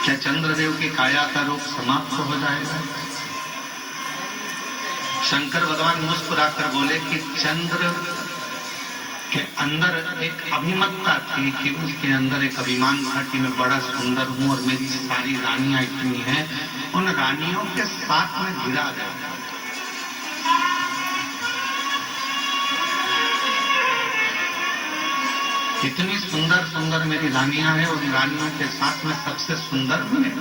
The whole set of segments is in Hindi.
क्या चंद्रदेव की काया का रोग समाप्त हो जाएगा? शंकर भगवान मुस्कुराकर बोले कि चंद्र के अंदर एक अभिमतता थी कि उसके अंदर एक अभिमान था कि मैं बड़ा सुंदर हूं और मेरी सारी रानियां इतनी हैं, उन रानियों के साथ में गिरा गया। इतनी सुंदर सुंदर मेरी रानियां हैं, उन रानियों के साथ में सबसे सुंदर मैं।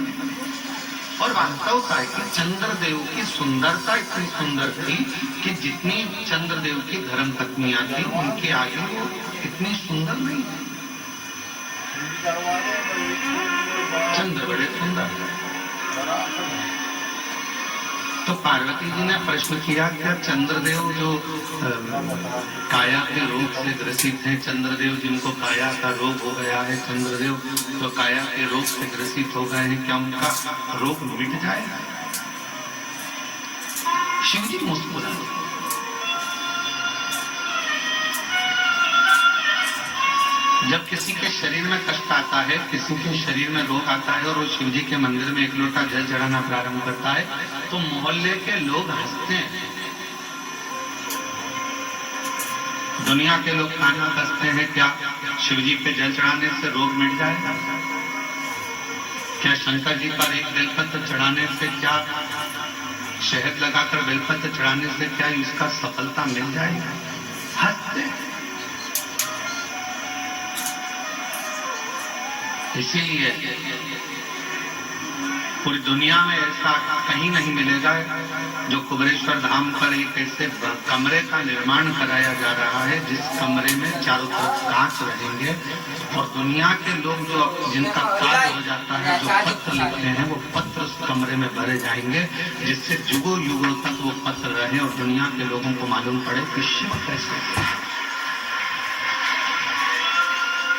और वास्तव था कि चंद्रदेव की सुंदरता इतनी सुंदर थी कि जितनी चंद्रदेव की धर्म पत्नियां थी उनके आगे वो इतनी सुंदर नहीं। चंद्र बड़े सुंदर। तो पार्वती जी ने प्रश्न किया, क्या चंद्रदेव जो काया के रोग से ग्रसित हैं, चंद्रदेव जिनको काया का रोग हो गया है, चंद्रदेव जो काया के रोग से ग्रसित हो गए हैं, क्या उनका रोग मिट जाएगा? शिव जी मुस्कुराए। जब किसी के शरीर में कष्ट आता है, किसी के शरीर में रोग आता है और वो शिव जी के मंदिर में एक लोटा जल चढ़ाना प्रारंभ करता है, तो मोहल्ले के लोग हंसते हैं। दुनिया के लोग खाना कसते हैं, क्या शिव जी पे जल चढ़ाने से रोग मिट जाएगा? क्या शंकर जी पर एक बेलपत्र चढ़ाने से, क्या शहद लगाकर बेलपत्र चढ़ाने से क्या इसका सफलता मिल जाएगा? हंसते हैं। इसीलिए पूरी दुनिया में ऐसा कहीं नहीं मिलेगा जो कुबेरेश्वर धाम पर एक ऐसे कमरे का निर्माण कराया जा रहा है जिस कमरे में चारों तरफ कांच रहेंगे और दुनिया के लोग जो जिनका कार्य हो जाता है, जो पत्र लिखते हैं, वो पत्र उस कमरे में भरे जाएंगे, जिससे युगों युगों तक वो पत्र रहे और दुनिया के लोगों को मालूम पड़े कि शिव कैसे।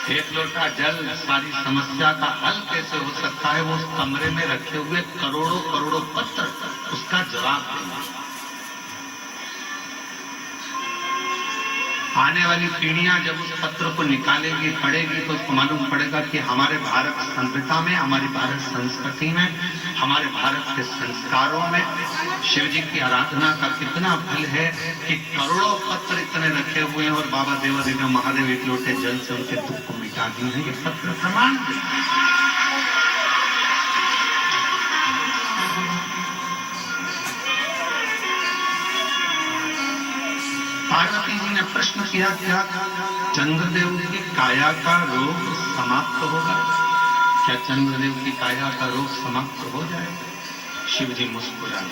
एक लोटा जल सारी समस्या का हल कैसे हो सकता है, वो उस कमरे में रखे हुए करोड़ों करोड़ों पत्र उसका जवाब देंगे। आने वाली पीढ़ियां जब उस पत्र को निकालेगी, पढ़ेगी, तो उसको मालूम पड़ेगा कि हमारे भारत संस्कृति में, हमारी भारत संस्कृति में, हमारे भारत के संस्कारों में शिव जी की आराधना का कितना फल है कि करोड़ों पत्र इतने रखे हुए हैं और बाबा देवादेव महादेव एक लोटे जल से उनके दुख को मिटा दिए हैं। ये पत्र प्रमाण पार्वती जी ने प्रश्न किया, क्या चंद्रदेव की काया का रोग समाप्त होगा? क्या चंद्रदेव की काया का रोग समाप्त हो जाएगा? शिव जी मुस्कुराए,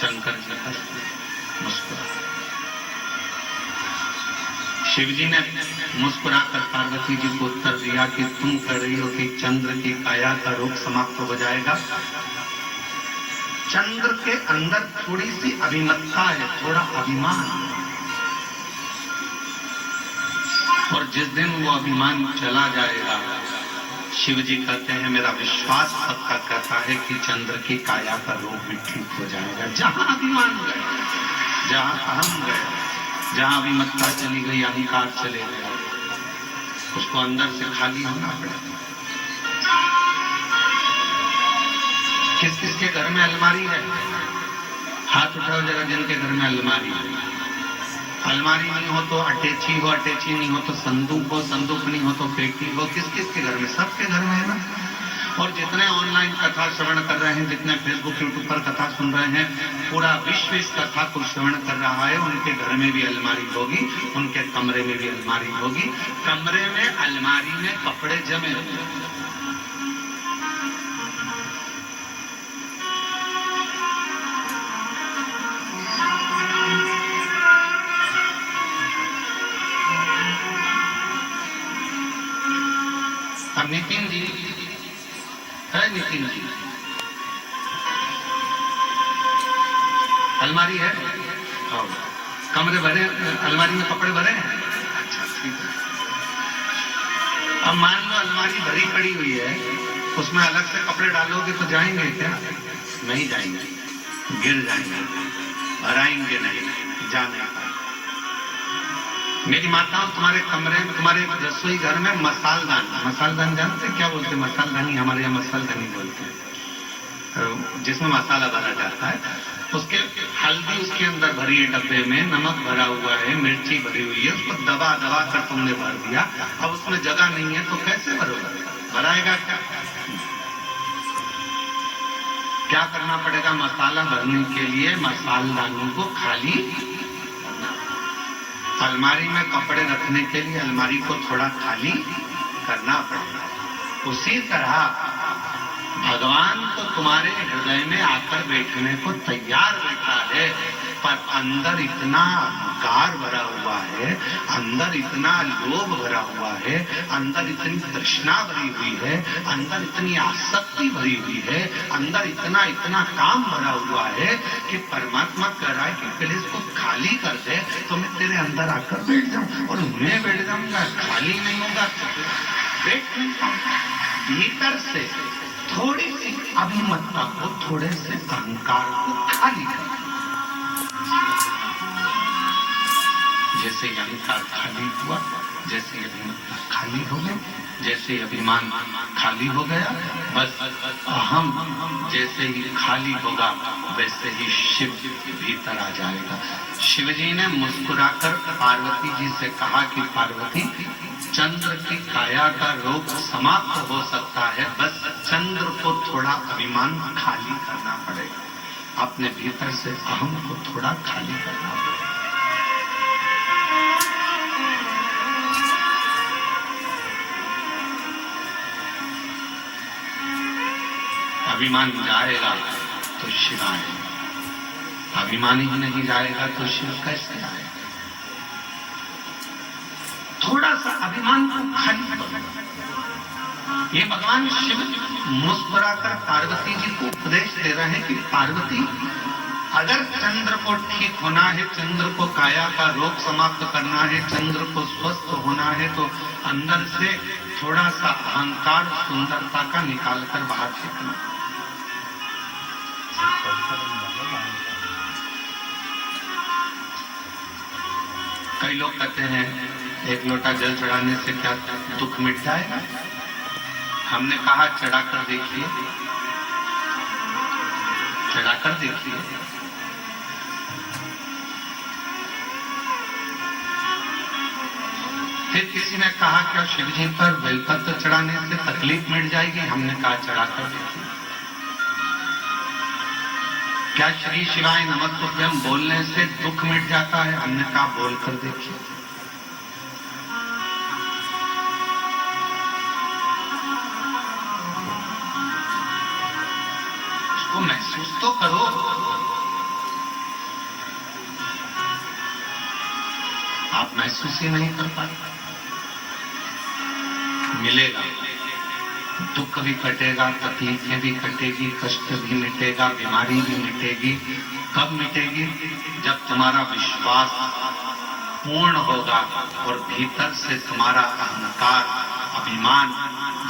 शंकर जी हंसते मुस्कुराए। शिव जी ने मुस्कुराकर पार्वती जी को उत्तर दिया कि तुम कह रही हो कि चंद्र की काया का रोग समाप्त हो जाएगा। चंद्र के अंदर थोड़ी सी अभिमतता है, थोड़ा अभिमान, और जिस दिन वो अभिमान चला जाएगा, शिव जी कहते हैं मेरा विश्वास पक्का कहता है कि चंद्र की काया का रोग भी ठीक हो जाएगा। जहां अभिमान गए, जहां अहम गए, जहां अभिमत्ता चली गई, अहंकार चले गए, उसको अंदर से खाली होना पड़ेगा। किस किसके घर में अलमारी है? हाथ उठाओ जरा जिनके घर में अलमारी है। अलमारी नहीं हो तो अटैची हो, अटैची नहीं हो तो संदूक हो, संदूक नहीं हो तो पेटी हो। किस किस के घर में? सबके घर में है ना। और जितने ऑनलाइन कथा श्रवण कर रहे हैं, जितने फेसबुक यूट्यूब पर कथा सुन रहे हैं, पूरा विश्व इस कथा को श्रवण कर रहा है। उनके घर में भी अलमारी होगी, उनके कमरे में भी अलमारी होगी। कमरे में अलमारी में कपड़े जमे होंगे। नितिन जी है, नितिन जी अलमारी है, कमरे भरे, अलमारी में कपड़े भरे हैं। अच्छा ठीक है। अब मान लो अलमारी भरी पड़ी हुई है, उसमें अलग से कपड़े डालोगे तो जाएंगे क्या? नहीं जाएंगे, गिर जाएंगे, भराएंगे नहीं, जाने का। मेरी माताओं, तुम्हारे कमरे में, तुम्हारे रसोई घर में मसालदान जानते क्या बोलते? मसालदानी, हमारे यहाँ मसालदानी बोलते हैं, जिसमें मसाला भरा जाता है। उसके हल्दी उसके अंदर भरी है डब्बे में, नमक भरा हुआ है, मिर्ची भरी हुई है, उसको दबा दबा कर तुमने भर दिया। अब उसमें जगह नहीं है तो कैसे भरोगा? भराएगा क्या? क्या करना पड़ेगा? मसाला भरने के लिए मसालदानों को खाली करना। अलमारी में कपड़े रखने के लिए अलमारी को थोड़ा खाली करना पड़ेगा। उसी तरह भगवान तो तुम्हारे हृदय में आकर बैठने को तैयार बैठा है, पर अंदर इतना अहंकार भरा हुआ है, अंदर इतना लोभ भरा हुआ है, अंदर इतनी तृष्णा भरी हुई है, अंदर इतनी आसक्ति भरी हुई है, अंदर इतना इतना काम भरा हुआ है कि परमात्मा कह रहा है कि पहले इसको खाली कर दे तो मैं तेरे अंदर आकर बैठ जाऊं, और मैं बैठ जाऊंगा, खाली नहीं होगा तो बैठ नहीं पाऊंगा। भीतर से थोड़ी सी अभिमतता को, थोड़े से अहंकार को खाली कर। जैसे अहंकार खाली हुआ, जैसे अभिमतता खाली हो गई, जैसे अभिमान खाली हो गया, बस अहम जैसे ही खाली होगा वैसे ही शिव भीतर आ जाएगा। शिव जी ने मुस्कुराकर पार्वती जी से कहा कि पार्वती, चंद्र की काया का रोग समाप्त हो सकता है, बस चंद्र को थोड़ा अभिमान खाली करना पड़ेगा, अपने भीतर से अहम को थोड़ा खाली करना पड़ेगा। अभिमान जाएगा तो शिव आएगा, अभिमान ही नहीं जाएगा तो शिव कैसे आएगा? थोड़ा सा अभिमान को खाली करो। ये भगवान शिव मुस्कुराकर पार्वती जी को उपदेश दे रहे हैं कि पार्वती, अगर चंद्र को ठीक होना है, चंद्र को काया का रोग समाप्त करना है, चंद्र को स्वस्थ होना है, तो अंदर से थोड़ा सा अहंकार सुंदरता का निकालकर बाहर फेंकना। कई लोग कहते हैं एक लोटा जल चढ़ाने से क्या दुख मिट जाएगा? हमने कहा चढ़ाकर देखिए, चढ़ाकर देखिए। फिर किसी ने कहा क्या शिव जी पर बेलपत्र चढ़ाने से तकलीफ मिट जाएगी? हमने कहा चढ़ाकर देखिए। क्या श्री शिवाय नमस्तुभ्यम बोलने से दुख मिट जाता है? हमने कहा बोलकर देखिए। उसको महसूस तो करो। आप महसूस ही नहीं कर पाते। मिलेगा, दुख भी कटेगा, तकलीफें भी कटेगी, कष्ट भी मिटेगा, बीमारी भी मिटेगी। कब मिटेगी? जब तुम्हारा विश्वास पूर्ण होगा और भीतर से तुम्हारा अहंकार, अभिमान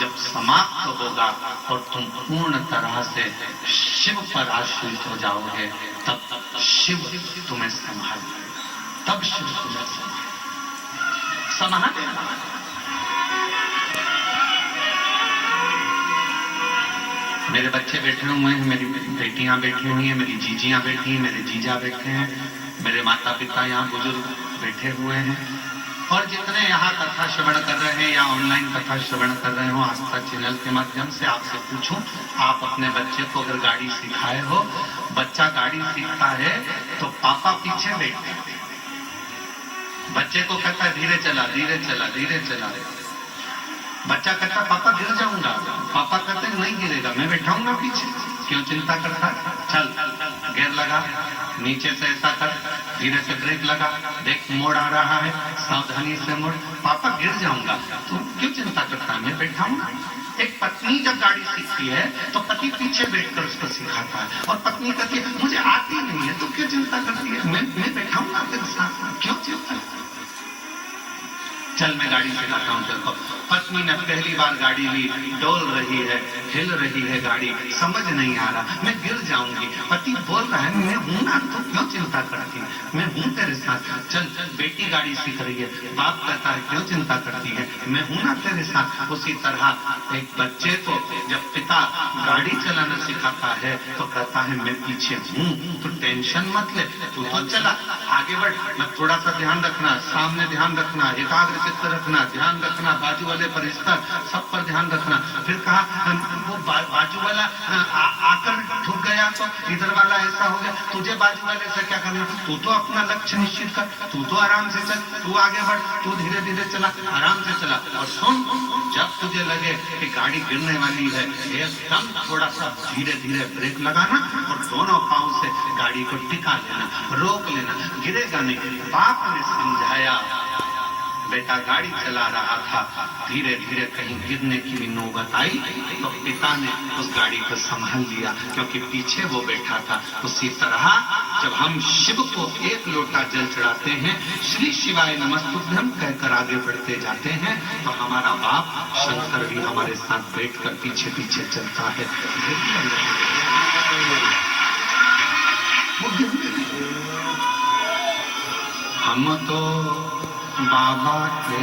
जब समाप्त होगा और तुम पूर्ण तरह से शिव पर आश्रित हो जाओगे, तब शिव तुम्हें संभालेगा, तब शिव तुम्हें संभालेगा। मेरे बच्चे बैठे हुए हैं, मेरी बेटियां बैठी हुई हैं, मेरी जीजियां बैठी हैं, मेरे जीजा बैठे हैं, मेरे माता पिता यहाँ बुजुर्ग बैठे हुए हैं, और जितने यहाँ कथा श्रवण कर रहे हैं या ऑनलाइन कथा श्रवण कर रहे हो आस्था चैनल के माध्यम से, आपसे पूछूं, आप अपने बच्चे को अगर गाड़ी सिखाए हो, बच्चा गाड़ी सीखता है तो पापा पीछे बैठते हैं, बच्चे को कहता है धीरे चला, धीरे चला, धीरे चला। बच्चा कहता पापा गिर जाऊंगा, पापा कहते नहीं गिरेगा, मैं बैठाऊंगा पीछे, क्यों चिंता करता? चल गियर लगा, नीचे से ऐसा कर, धीरे से ब्रेक लगा, देख मोड़ आ रहा है, सावधानी से मोड़। पापा गिर जाऊंगा, तो क्यों चिंता करता है, मैं बैठाऊंगा। एक पत्नी जब गाड़ी सीखती है तो पति पीछे बैठकर उसको सिखाता है, और पत्नी कहती है मुझे आती नहीं है, तो क्यों चिंता करती है, मैं बैठाऊंगा तेरे साथ, क्यों चिंता? चल मैं गाड़ी सिखाता हूँ तेरे को। पत्नी ने पहली बार गाड़ी ली, डोल रही है, हिल रही है गाड़ी, समझ नहीं आ रहा, मैं गिर जाऊंगी। पति बोल रहा है मैं हूं ना, तो क्यों चिंता करती है, मैं हूं तेरे साथ, चल। बेटी गाड़ी सीख रही है, बाप कहता है क्यों चिंता करती है, मैं हूं ना तेरे साथ। उसी तरह एक बच्चे को जब पिता गाड़ी चलाना सिखाता है तो कहता है मैं पीछे हूं, तो टेंशन मत ले, तू तो चला, आगे बढ़, मैं थोड़ा सा ध्यान रखना, सामने ध्यान रखना, एकाग्र चित्त रखना, ध्यान रखना, बाजू वाले परिस्तर सब पर ध्यान रखना। फिर कहा वो बाजू वाला आकर ठुक गया तो इधर वाला ऐसा हो गया, तुझे बाजू वाले से क्या करना, तू तो अपना लक्ष्य निश्चित कर, तू तो आराम से चल, तू आगे बढ़, तू धीरे धीरे चला, आराम से चला। और सुन, जब तुझे लगे कि गाड़ी गिरने वाली है, एकदम थोड़ा सा धीरे धीरे ब्रेक लगाना और दोनों पांव से गाड़ी को टिका लेना, रोक लेना, गिरेगा नहीं। बाप ने समझाया, बेटा गाड़ी चला रहा था, धीरे धीरे कहीं गिरने की भी नौबत आई तो पिता ने उस गाड़ी को संभाल लिया, क्योंकि पीछे वो बैठा था। उसी तरह जब हम शिव को एक लोटा जल चढ़ाते हैं, श्री शिवाय नमस्तुभ्यं कहकर आगे बढ़ते जाते हैं, तो हमारा बाप शंकर भी हमारे साथ बैठकर पीछे पीछे चलता है। हम तो बाबा के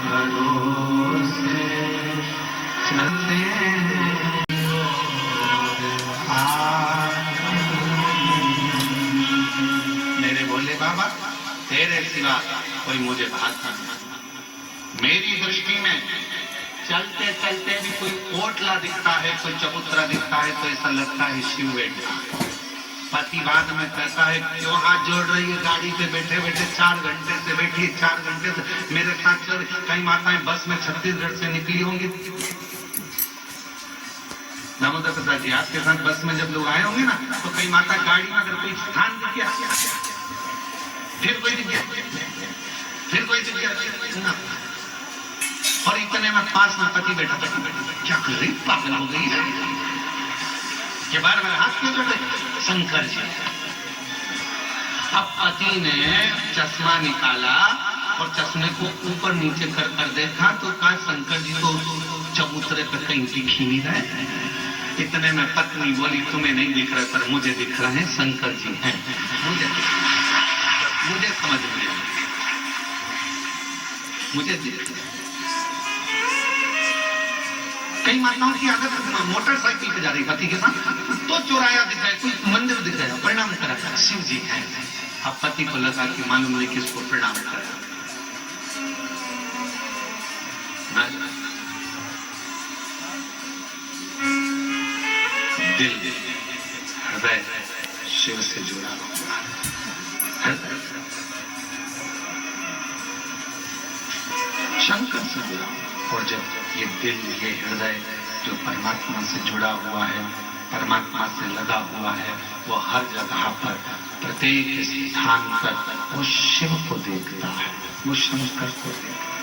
भरोसे चलते हैं, मेरे भोले बाबा तेरे सिवा कोई मुझे भाता नहीं। मेरी दृष्टि में चलते चलते भी कोई कोटला दिखता है, कोई चबूतरा दिखता है तो ऐसा लगता है शिव बैठा। पति बाद में कहता है क्यों हाथ जोड़ रही है, गाड़ी पे बैठे बैठे 4 घंटे से बैठी, 4 घंटे से मेरे साथ चल। कई माताएं बस में छत्तीसगढ़ से निकली होंगी, दामोदर प्रसाद जी आपके साथ बस में जब लोग आए होंगे ना, तो कई माता गाड़ी में अगर कोई स्थान दिख गया, फिर कोई दिख गया, फिर कोई दिख गया, और इतने में पास में पति बैठा, क्या कर रही, पागल हो गई है, के बार मेरे हाथ क्यों जोड़े, शंकर जी। अब पति ने चश्मा निकाला और चश्मे को ऊपर नीचे कर कर देखा तो कहा शंकर जी तो चबूतरे पर कहीं दिख ही नहीं रहे। इतने में पत्नी बोली तुम्हें नहीं दिख रहा पर मुझे दिख रहे हैं, शंकर जी हैं, मुझे समझ में आया, मुझे दिख रहा। कई माताओं की आदत मोटरसाइकिल पे जा रही पति के साथ, तो चौराया दिखाया, कोई मंदिर दिखाया, प्रणाम करा, शिव जी है। अब पति को लगा कि मालूम नहीं किसको प्रणाम करा, दिल हृदय शिव से जुड़ा हुआ है, शंकर से जुड़ा। और जब ये दिल, ये हृदय जो परमात्मा से जुड़ा हुआ है, परमात्मा से लगा हुआ है, वो हर जगह पर, प्रत्येक स्थान पर वो शिव को देखता है, वो शंकर को देखता है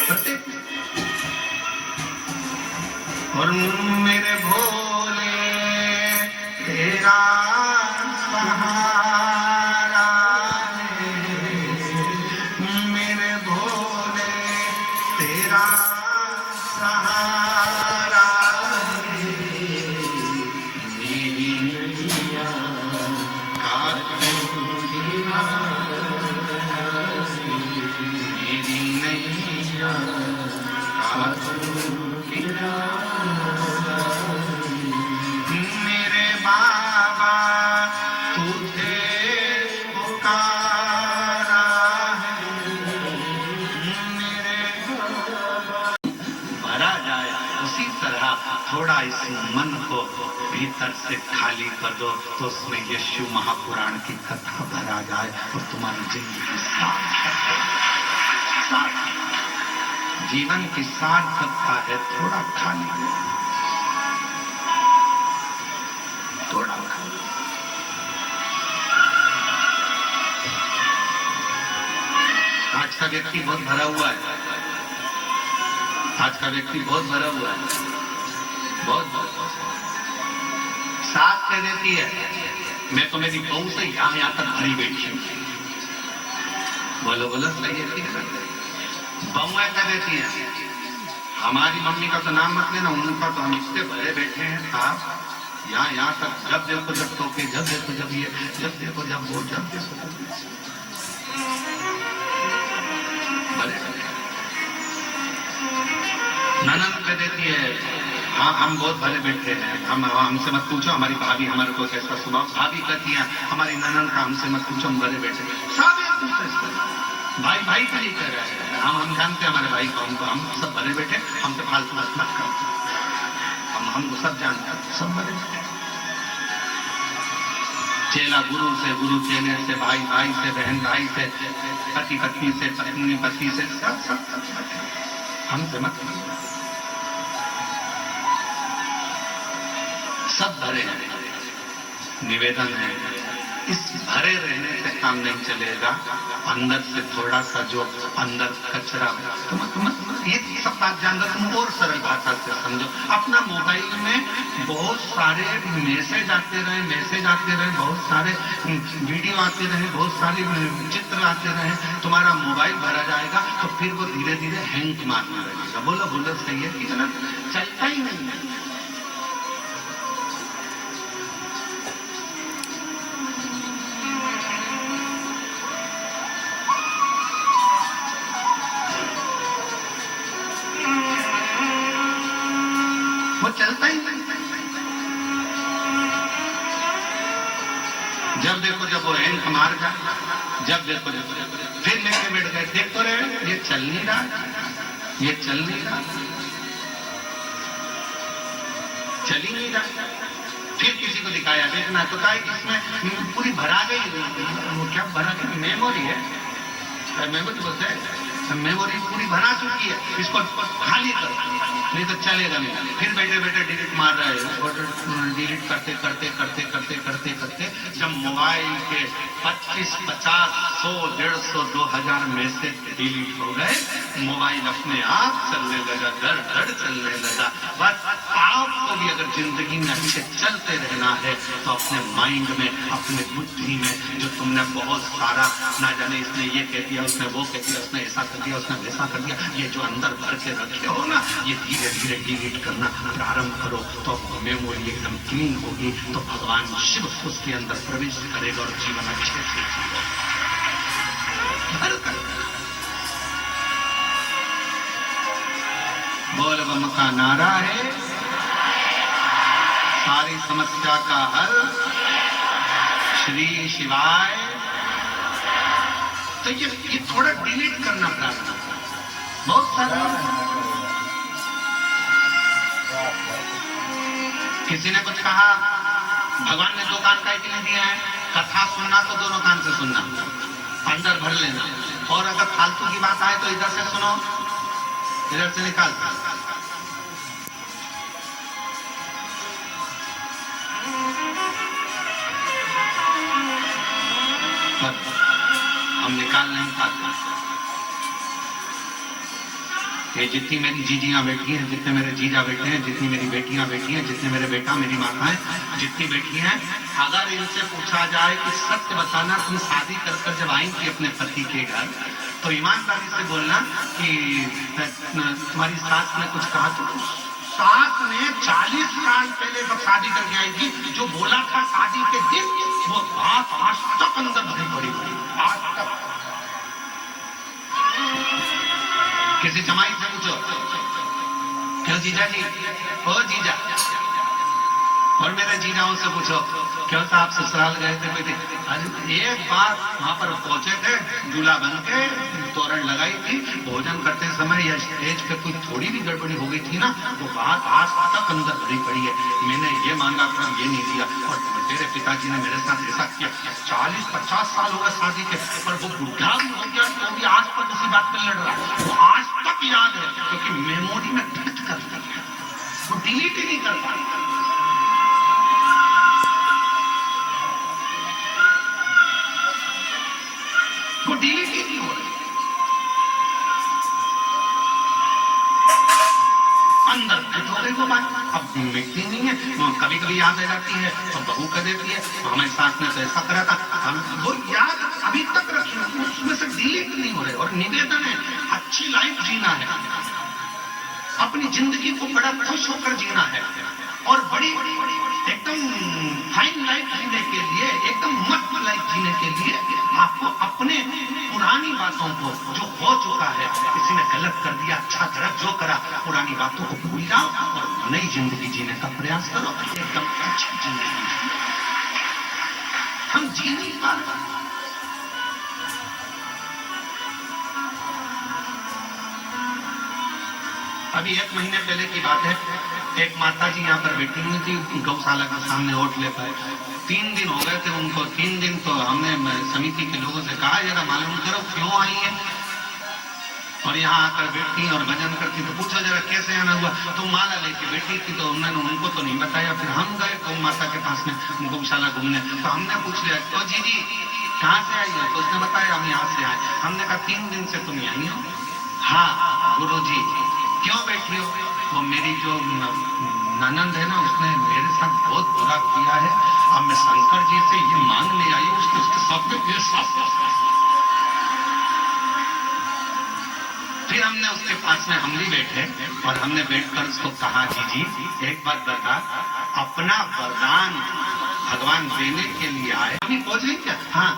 प्रत्येक। और मेरे भोले तेरा सहारा है, मेरे भोले तेरा सहारा है, मेरी नैया का मेरी नैया का मेरे बाबा तुझे पुकारा है, मेरे भरा जाए। उसी तरह थोड़ा इस मन को भीतर से खाली कर दो तो उसमें यीशु महापुराण की कथा भरा जाए और तुम्हारी जिंदगी जीवन की सार्थकता है। थोड़ा खाली, थोड़ा खाली। आज का व्यक्ति बहुत भरा हुआ है, आज का व्यक्ति बहुत भरा हुआ है, बहुत बहुत साथ कह देती है मैं तो मेरी बहू से यहाँ तक भरी बैठी हूँ, बोलो बोलो सही है ठीक है। बमुआ क्या देती है, हमारी मम्मी का तो नाम मत लेना, उनका तो हम इससे भरे बैठे हैं साहब, यहाँ तक जब देखो जब टोके, जब देखो जब ये, जब देखो जब वो, जब देखो भरे ननद पे देती है। हाँ हम बहुत भले बैठे हैं, हम हमसे मत पूछो, हमारी भाभी हमारे को कैसा स्वभाव, भाभी कहती है हमारी ननद का हमसे मत पूछो, हम भले बैठे सब एक दूसरे से, भाई भाई के लिए कह रहे हैं, हम जानते हैं हमारे भाई को, हम सब भले बैठे, हमसे फालतू बात मत करते, हमको सब जानते हैं, सब भले बैठे। चेला गुरु से, गुरु चेले से, भाई भाई से, बहन भाई से, पति पत्नी से, पत्नी पति से, सब हमसे मत, सब भरे हैं। निवेदन है, इस भरे रहने से काम नहीं चलेगा, अंदर से थोड़ा सा जो अंदर कचरा है, तुम ये सब बात जानकर तुम और सरल भाषा से समझो। अपना मोबाइल में बहुत सारे मैसेज आते रहे, बहुत सारे वीडियो आते रहे, बहुत सारे चित्र आते रहे, तुम्हारा मोबाइल भरा जाएगा तो फिर वो धीरे धीरे हैंग मारने लगेगा। बोलो बोलो सही है कि गलत, चलता ही नहीं है। चलता ही नहीं, जब देखो जब वो हैंग मार जाए, जब देखो जब फिर लेके बैठ गए, देख तो रहे ये चल नहीं रहा, ये चल नहीं रहा, चल ही नहीं रहा, फिर किसी को दिखाया देखना तो क्या इसमें पूरी भरा गई, वो क्या भरा गई, मेमोरी है, मेमोरी बोलते हैं, मेमोरी पूरी भरा चुकी है, इसको खाली करो नहीं तो चलेगा नहीं। फिर बैठे बैठे डिलीट मार रहे हो, डिलीट करते करते करते करते करते करते जब मोबाइल के 25, 50, 100, 150, 2000 मैसेज डिलीट हो गए, मोबाइल अपने आप चलने लगा, धड़ धड़ चलने लगा। बस आपको भी अगर जिंदगी में अच्छे चलते रहना है तो अपने माइंड में, अपने बुद्धि में जो तुमने बहुत सारा ना जाने इसने ये कह दिया, उसने वो कह दिया, उसने ऐसा कर दिया, उसने वैसा कर दिया, ये जो अंदर भर के रखे हो ना, ये धीरे धीरे डिलीट करना प्रारंभ करो तो मेमोरी एकदम क्लीन होगी, तो भगवान शिव उसके अंदर प्रवेश करेगा और जीवन अच्छे से जीवन। बोल बम का नारा है, सारी समस्या का हल श्री शिवाय। तो ये थोड़ा डिलीट करना प्रारंभ, बहुत सारा। किसी ने कुछ कहा, भगवान ने 2 कान का के लिए दिया है, कथा सुनना तो दोनों कान से सुनना, अंदर भर लेना, और अगर फालतू की बात आए तो इधर से सुनो, इधर से निकाल। हम निकाल नहीं पाते। ये जितनी मेरी जीजियां बैठी हैं, जितने मेरे जीजा बैठे हैं, जितनी मेरी बेटियां बैठी हैं, जितने मेरे बेटा मेरी माताएं जितनी बैठी हैं, अगर इनसे पूछा जाए कि सत्य बताना, तुम शादी कर कर जब आएंगी अपने पति के घर तो ईमानदारी से बोलना कि तुम्हारी सास ने कुछ कहा, तो सास ने 40 साल पहले जब शादी करके आएगी जो बोला था शादी के दिन, वो बात आज तक अंदर भरी पड़ी हुई, आज तक। किसी जमाई से पूछो, क्यों जीजा जी, ओ जीजा, और मेरे जीजाओं से पूछो, क्यों साहब ससुराल गए थे कोई? अरे एक बार वहां पर पहुंचे थे, दूल्हा बन के तोरण लगाई थी, भोजन करते समय या स्टेज पे कोई थोड़ी भी गड़बड़ी हो गई थी ना, वो बात आज तक अंदर भरी पड़ी है। मैंने ये मांगा था, ये नहीं दिया, और तेरे पिताजी ने मेरे साथ ऐसा किया। 40-50 साल हो गए शादी के, पर वो बुढ़ा भी हो गया तो भी आज तक उसी बात पर लड़ रहा है, वो आज तक याद है, क्योंकि मेमोरी में दर्ज कर दिया, वो डिलीट ही नहीं कर पाता। वो डिलीट ही नहीं हो रही, अंदर बैठो, रहे वो बात, अब मिटती नहीं है, कभी कभी याद आ जाती है तो बहू कह देती है हमारे साथ ने तो ऐसा करा था, हम वो याद अभी तक रखी, उसमें से डिलीट नहीं हो रहे। और निवेदन है, अच्छी लाइफ जीना है, अपनी जिंदगी को बड़ा खुश होकर जीना है, और बड़ी एकदम फाइन लाइफ जीने के लिए, एकदम मस्त लाइफ जीने के लिए आपको अपने पुरानी बातों को, जो हो चुका है, किसी ने गलत कर दिया, अच्छा करा, जो करा, पुरानी बातों को भूल जाओ और नई जिंदगी जीने का प्रयास करो, एकदम अच्छी जिंदगी। हम जी नहीं पा रहे। अभी 1 महीने पहले की बात है, एक माता जी यहाँ पर बैठी हुई थी गौशाला के सामने होटल पर। 3 दिन हो गए थे उनको। 3 दिन तो हमने समिति के लोगों से कहा जरा मालूम करो क्यों आई है, और यहाँ आकर बैठती और भजन करती, तो पूछो जरा कैसे आना हुआ। तो माला लेके बैठी थी, तो उन्होंने उनको तो नहीं बताया। फिर हम गए गौ माता के पास में गौशाला घूमने, तो हमने पूछ लिया तो जी कहाँ से आई हो, तो उसने बताया हम यहाँ से आए। हमने कहा 3 दिन से तुम आई हो? हाँ गुरु जी। क्यों बैठी हो? वो मेरी जो ननंद है ना, उसने मेरे साथ बहुत बुरा किया है, अब मैं शंकर जी से ये मांगने आई हूँ उसके साथ में ये साथ। फिर हमने उसके पास में हम भी बैठे और हमने बैठकर उसको कहा जी एक बात बता, अपना वरदान भगवान देने के लिए आए, अभी पहुंच गई क्या? हाँ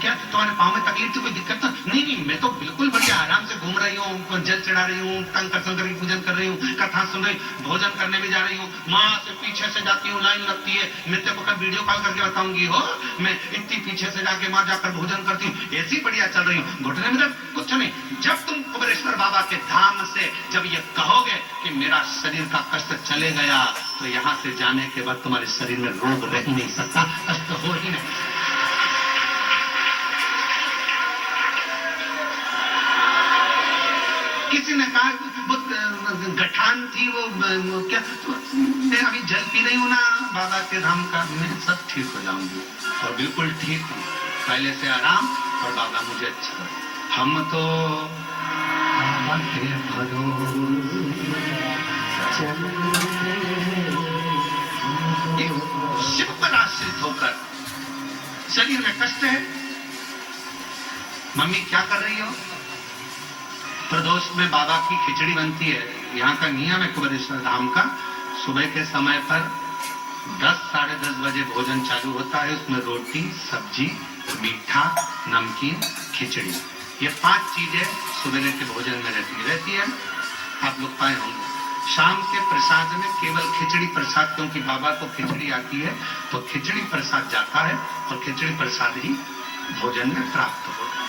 क्या तुम्हारे पाँव में तकलीफ थी, कोई दिक्कत? नहीं मैं तो बिल्कुल बढ़िया आराम से घूम रही हूँ, जल चढ़ा रही हूँ, शंकर की पूजन कर रही हूँ, कथा सुन रही, भोजन करने भी जा रही हूँ, माँ से पीछे से जाती हूँ, लाइन लगती है, मैं तेरे को कल वीडियो कॉल करके बताऊंगी हो, मैं इतनी पीछे से जाके वहां जाकर भोजन करती हूँ, ऐसी बढ़िया चल रही हूँ, घुटने में कुछ नहीं। जब तुम कुबेरेश्वर बाबा के धाम से जब ये कहोगे कि मेरा शरीर का कष्ट चले गया, तो यहाँ से जाने के बाद तुम्हारे शरीर में रोग रह नहीं सकता, कष्ट हो ही नहीं। किसी ने कहा वो गठान थी, वो क्या, मैं अभी जल पी रही हूँ ना बाबा के धाम का, मैं सब ठीक हो जाऊंगी और बिल्कुल ठीक हूँ, पहले से आराम और बाबा मुझे अच्छा। हम तो शिव पर आश्रित होकर, शरीर में कष्ट है, मम्मी क्या कर रही हो? प्रदोष में बाबा की खिचड़ी बनती है, यहाँ का नियम है कुबेरेश्वर धाम का, सुबह के समय पर 10 साढ़े 10 बजे भोजन चालू होता है, उसमें रोटी, सब्जी, मीठा, नमकीन, खिचड़ी, ये 5 चीजें सुबह के भोजन में रहती है। आप लोग पाए होंगे। शाम के प्रसाद में केवल खिचड़ी प्रसाद, क्योंकि बाबा को खिचड़ी आती है, तो खिचड़ी प्रसाद जाता है और खिचड़ी प्रसाद ही भोजन में प्राप्त होता है।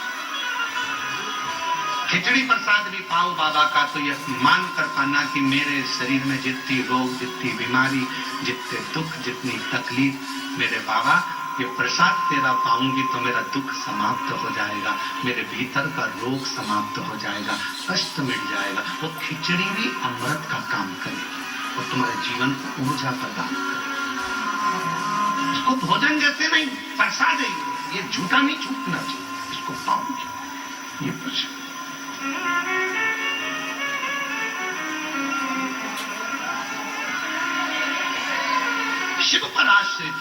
खिचड़ी प्रसाद भी पाओ बाबा का, तो यह मान कर पाना कि मेरे शरीर में जितनी रोग, जितनी बीमारी, जितने दुख, जितनी तकलीफ, मेरे बाबा ये प्रसाद तेरा पाऊंगी तो मेरा दुख समाप्त हो जाएगा, मेरे भीतर का रोग समाप्त हो जाएगा, कष्ट मिट जाएगा। वो खिचड़ी भी अमृत का काम करेगी और तुम्हारे जीवन को ऊर्जा प्रदान करेगी। इसको भोजन जैसे नहीं, प्रसाद है, ये झूठा नहीं छूटना चाहिए, इसको पाऊंगी, ये प्रसाद। शिव पर आश्रित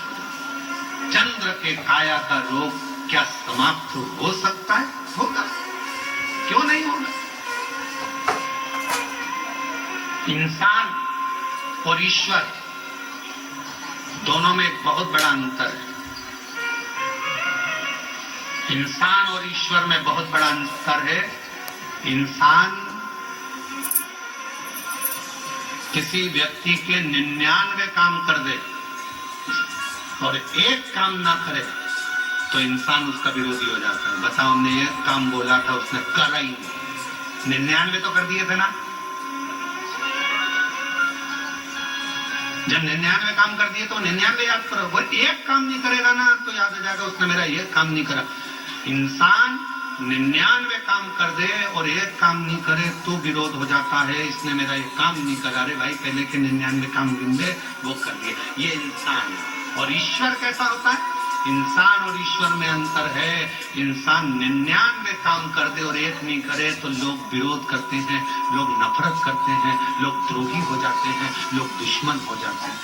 चंद्र के काया का रोग क्या समाप्त हो सकता है? होगा, क्यों नहीं होगा? इंसान और ईश्वर दोनों में एक बहुत बड़ा अंतर है। इंसान और ईश्वर में बहुत बड़ा अंतर है। इंसान किसी व्यक्ति के 99 काम कर दे और एक काम ना करे तो इंसान उसका विरोधी हो जाता है। बताओ, हमने एक काम बोला था, उसने करा ही नहीं, 99 तो कर दिए थे ना। जब 99 काम कर दिए तो 99 याद करो, वो एक काम नहीं करेगा ना तो याद आ जाएगा उसने मेरा एक काम नहीं करा। इंसान 99 काम कर दे और एक काम नहीं करे तो विरोध हो जाता है, इसने मेरा एक काम नहीं करा। अरे भाई, पहले के 99 काम गिन दे, वो कर दिए। ये इंसान है। और ईश्वर कैसा होता है? इंसान और ईश्वर में अंतर है। इंसान 99 काम कर दे और एक नहीं करे तो लोग विरोध करते हैं, लोग नफरत करते हैं, लोग द्रोही हो जाते हैं, लोग दुश्मन हो जाते हैं।